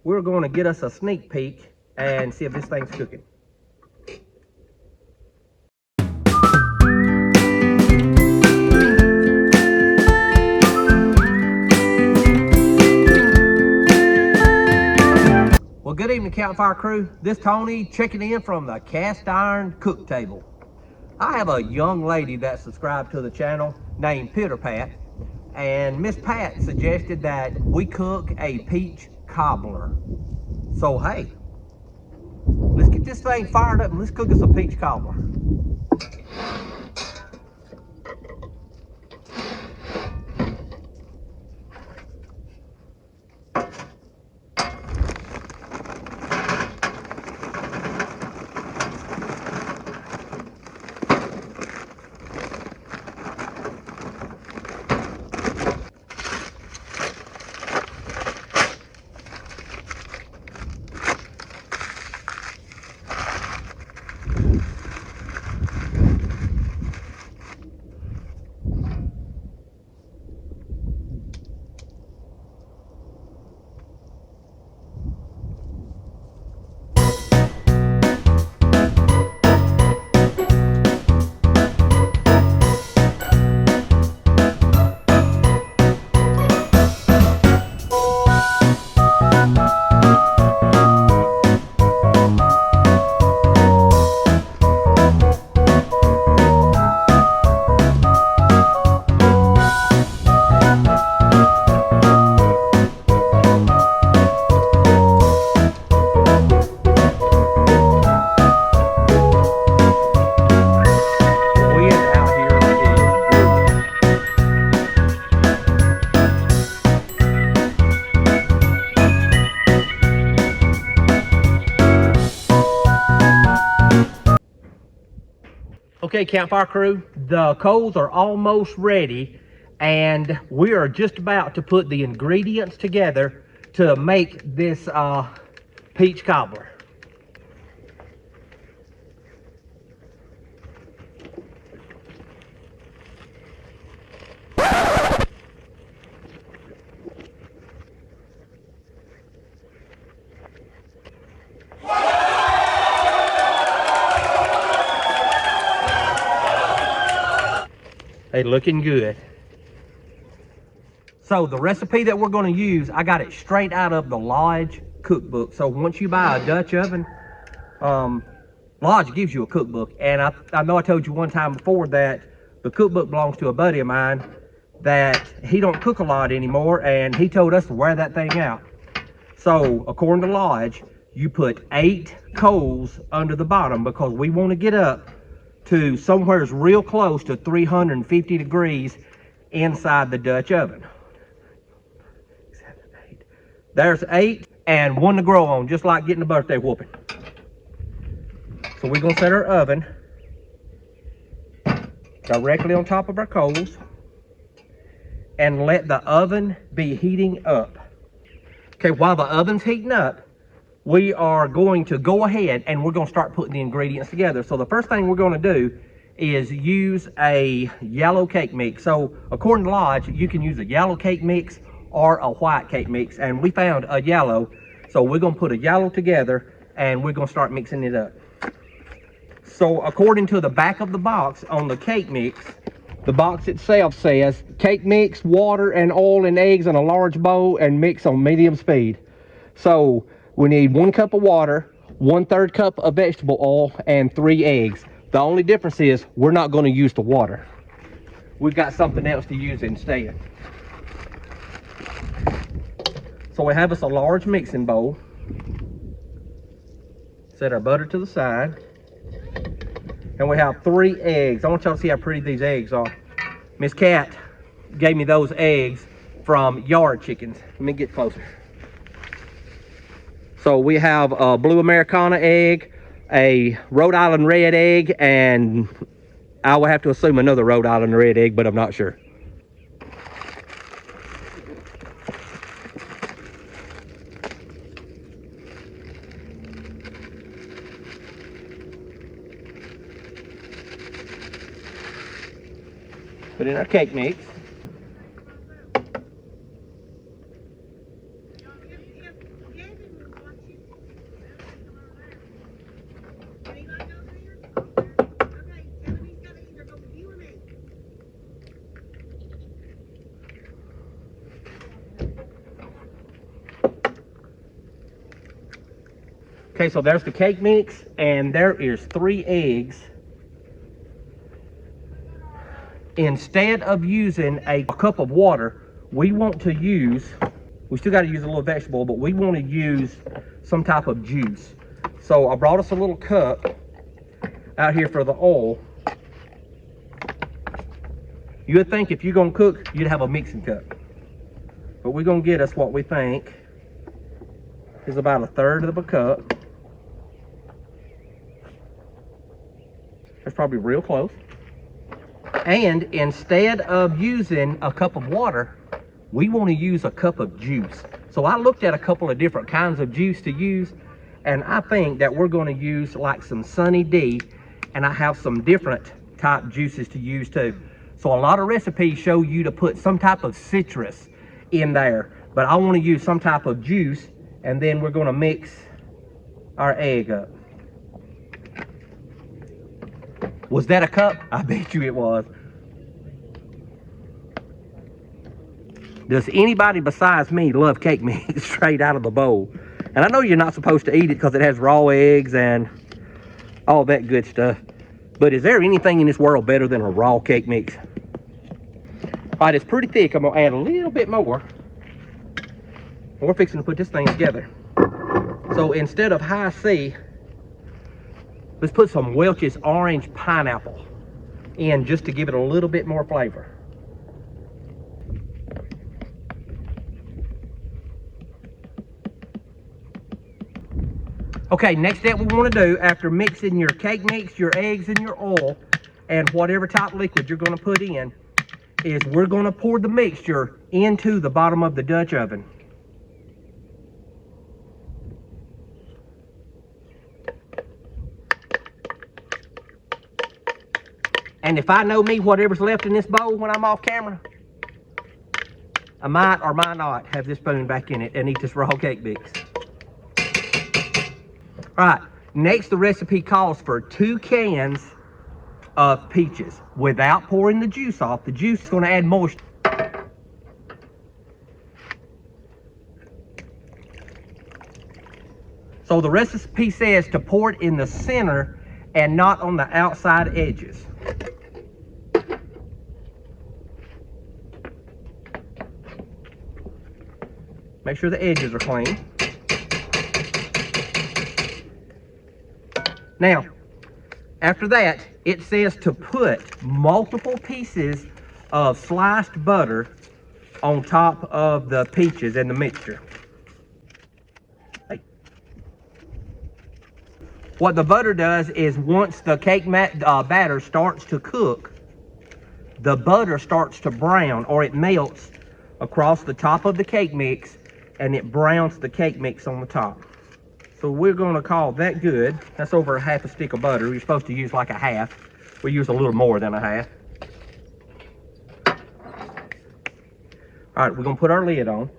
we're going to get us a sneak peek and see if this thing's cooking. Well, good evening, Campfire crew. This Tony checking in from the cast iron cook table. I have a young lady that subscribed to the channel named Peter Pat, and Miss Pat suggested that we cook a peach cobbler. So hey, let's get this thing fired up and let's cook us a peach cobbler. Okay, Campfire crew, the coals are almost ready, and we are just about to put the ingredients together to make this peach cobbler. They looking good. So the recipe that we're going to use, I got it straight out of the Lodge cookbook. So once you buy a Dutch oven, Lodge gives you a cookbook. And I know I told you one time before that the cookbook belongs to a buddy of mine that he don't cook a lot anymore, and he told us to wear that thing out. So according to Lodge, you put 8 coals under the bottom because we want to get up to somewhere's real close to 350 degrees inside the Dutch oven. 7, 8. There's 8 and 1 to grow on, just like getting a birthday whooping. So we're gonna set our oven directly on top of our coals and let the oven be heating up. Okay, while the oven's heating up, we are going to go ahead and we're going to start putting the ingredients together. So the first thing we're going to do is use a yellow cake mix. So according to Lodge, you can use a yellow cake mix or a white cake mix, and we found a yellow. So we're going to put a yellow together and we're going to start mixing it up. So according to the back of the box on the cake mix, the box itself says cake mix, water and oil and eggs in a large bowl and mix on medium speed. So we need 1 cup of water, 1/3 cup of vegetable oil, and 3 eggs. The only difference is we're not going to use the water. We've got something else to use instead. So we have us a large mixing bowl. Set our butter to the side. And we have 3 eggs. I want y'all to see how pretty these eggs are. Miss Cat gave me those eggs from yard chickens. Let me get closer. So we have a blue Americana egg, a Rhode Island red egg, and I will have to assume another Rhode Island red egg, but I'm not sure. Put in our cake mix. Okay, so there's the cake mix, and there is 3 eggs. Instead of using a cup of water, we want to use, we still got to use a little vegetable, but we want to use some type of juice. So I brought us a little cup out here for the oil. You would think if you're going to cook, you'd have a mixing cup. But we're going to get us what we think is about 1/3 of a cup. That's probably real close. And instead of using a cup of water, we want to use a cup of juice. So I looked at a couple of different kinds of juice to use, and I think that we're going to use like some Sunny D, and I have some different type juices to use too. So a lot of recipes show you to put some type of citrus in there, but I want to use some type of juice, and then we're going to mix our egg up. Was that a cup? I bet you it was. Does anybody besides me love cake mix straight out of the bowl? And I know you're not supposed to eat it because it has raw eggs and all that good stuff. But is there anything in this world better than a raw cake mix? All right, it's pretty thick. I'm gonna add a little bit more. We're fixing to put this thing together. So instead of high C, let's put some Welch's orange pineapple in just to give it a little bit more flavor. Okay, next step we want to do after mixing your cake mix, your eggs, and your oil, and whatever type liquid you're going to put in, is we're going to pour the mixture into the bottom of the Dutch oven. And if I know me, whatever's left in this bowl when I'm off camera, I might or might not have this spoon back in it and eat this raw cake mix. All right, next the recipe calls for 2 cans of peaches without pouring the juice off. The juice is going to add moisture. So the recipe says to pour it in the center and not on the outside edges. Make sure the edges are clean. Now, after that, it says to put multiple pieces of sliced butter on top of the peaches and the mixture. Hey. What the butter does is once the cake batter starts to cook, the butter starts to brown, or it melts across the top of the cake mix and it browns the cake mix on the top. So we're going to call that good. That's over a half a stick of butter. You're supposed to use like a half. We use a little more than a half. All right, we're going to put our lid on.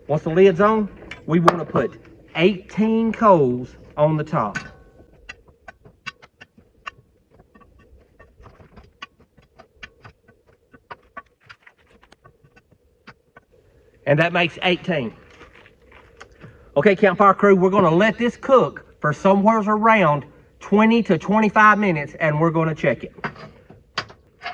Once the lid's on, we want to put 18 coals on the top. And that makes 18. Okay, Campfire crew, we're going to let this cook for somewhere around 20 to 25 minutes, and we're going to check it.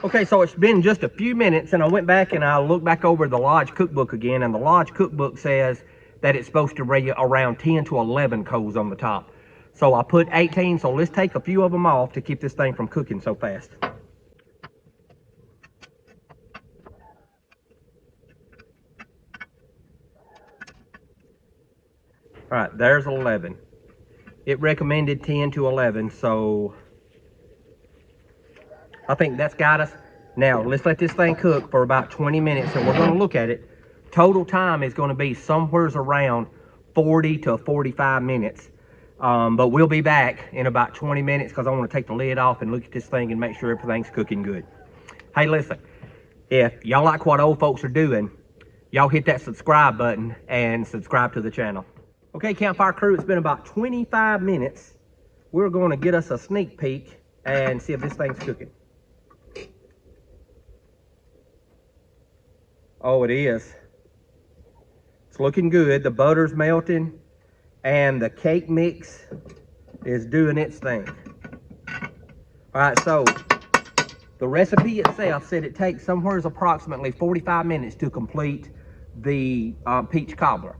Okay, so it's been just a few minutes, and I went back and I looked back over the Lodge cookbook again, and the Lodge cookbook says that it's supposed to be around 10 to 11 coals on the top. So I put 18, so let's take a few of them off to keep this thing from cooking so fast. All right, there's 11. It recommended 10 to 11, so I think that's got us. Now, let's let this thing cook for about 20 minutes, and we're going to look at it. Total time is going to be somewhere around 40 to 45 minutes. But we'll be back in about 20 minutes because I want to take the lid off and look at this thing and make sure everything's cooking good. Hey, listen, if y'all like what old folks are doing, y'all hit that subscribe button and subscribe to the channel. Okay, Campfire crew, it's been about 25 minutes. We're going to get us a sneak peek and see if this thing's cooking. Oh, it is. It's looking good. The butter's melting and the cake mix is doing its thing. All right, so the recipe itself said it takes somewhere approximately 45 minutes to complete the peach cobbler.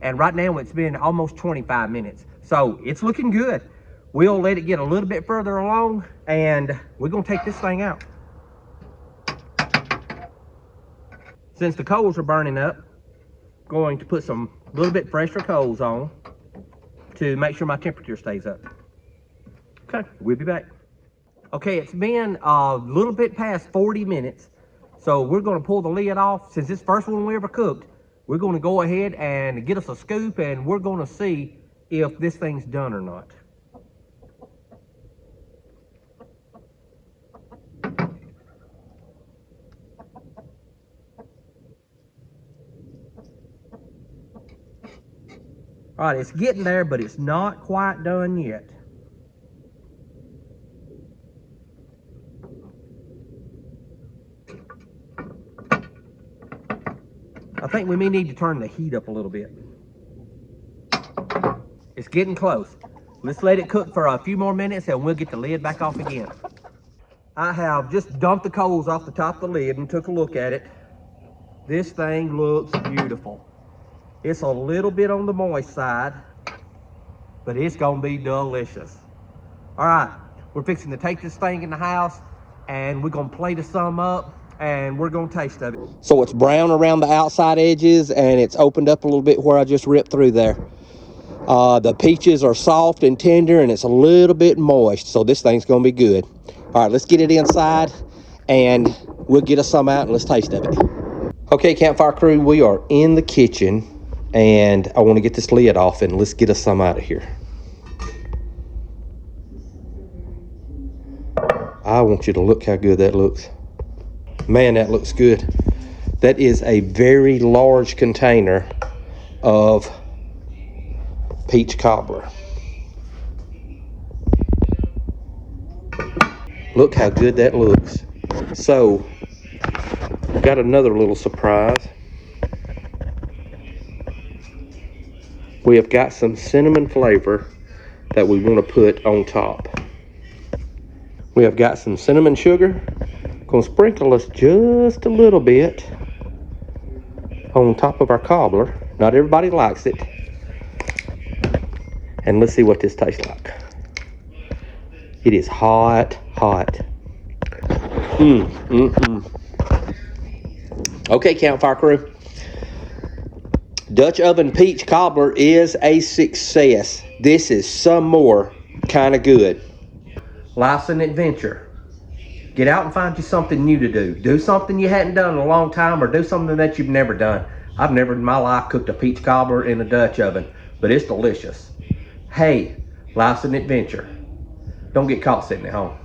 And right now it's been almost 25 minutes. So it's looking good. We'll let it get a little bit further along and we're gonna take this thing out. Since the coals are burning up, going to put some little bit fresher coals on to make sure my temperature stays up. Okay, we'll be back. Okay, it's been a little bit past 40 minutes. So we're gonna pull the lid off. Since this first one we ever cooked, we're gonna go ahead and get us a scoop and we're gonna see if this thing's done or not. All right, it's getting there, but it's not quite done yet. I think we may need to turn the heat up a little bit. It's getting close. Let's let it cook for a few more minutes and we'll get the lid back off again. I have just dumped the coals off the top of the lid and took a look at it. This thing looks beautiful. It's a little bit on the moist side, but it's gonna be delicious. All right, we're fixing to take this thing in the house and we're gonna plate some up and we're gonna taste of it. So it's brown around the outside edges and it's opened up a little bit where I just ripped through there. The peaches are soft and tender and it's a little bit moist, so this thing's gonna be good. All right, let's get it inside and we'll get us some out and let's taste of it. Okay, Campfire crew, we are in the kitchen and I want to get this lid off and let's get us some out of here. I want you to look how good that looks. Man, that looks good. That is a very large container of peach cobbler. Look how good that looks. So, I've got another little surprise. We have got some cinnamon flavor that we want to put on top. We have got some cinnamon sugar. Gonna sprinkle us just a little bit on top of our cobbler. Not everybody likes it. And let's see what this tastes like. It is hot, hot. Okay, Campfire crew. Dutch oven peach cobbler is a success. This is some more kind of good. Life's an adventure. Get out and find you something new to do. Do something you hadn't done in a long time or do something that you've never done. I've never in my life cooked a peach cobbler in a Dutch oven, but it's delicious. Hey, life's an adventure. Don't get caught sitting at home.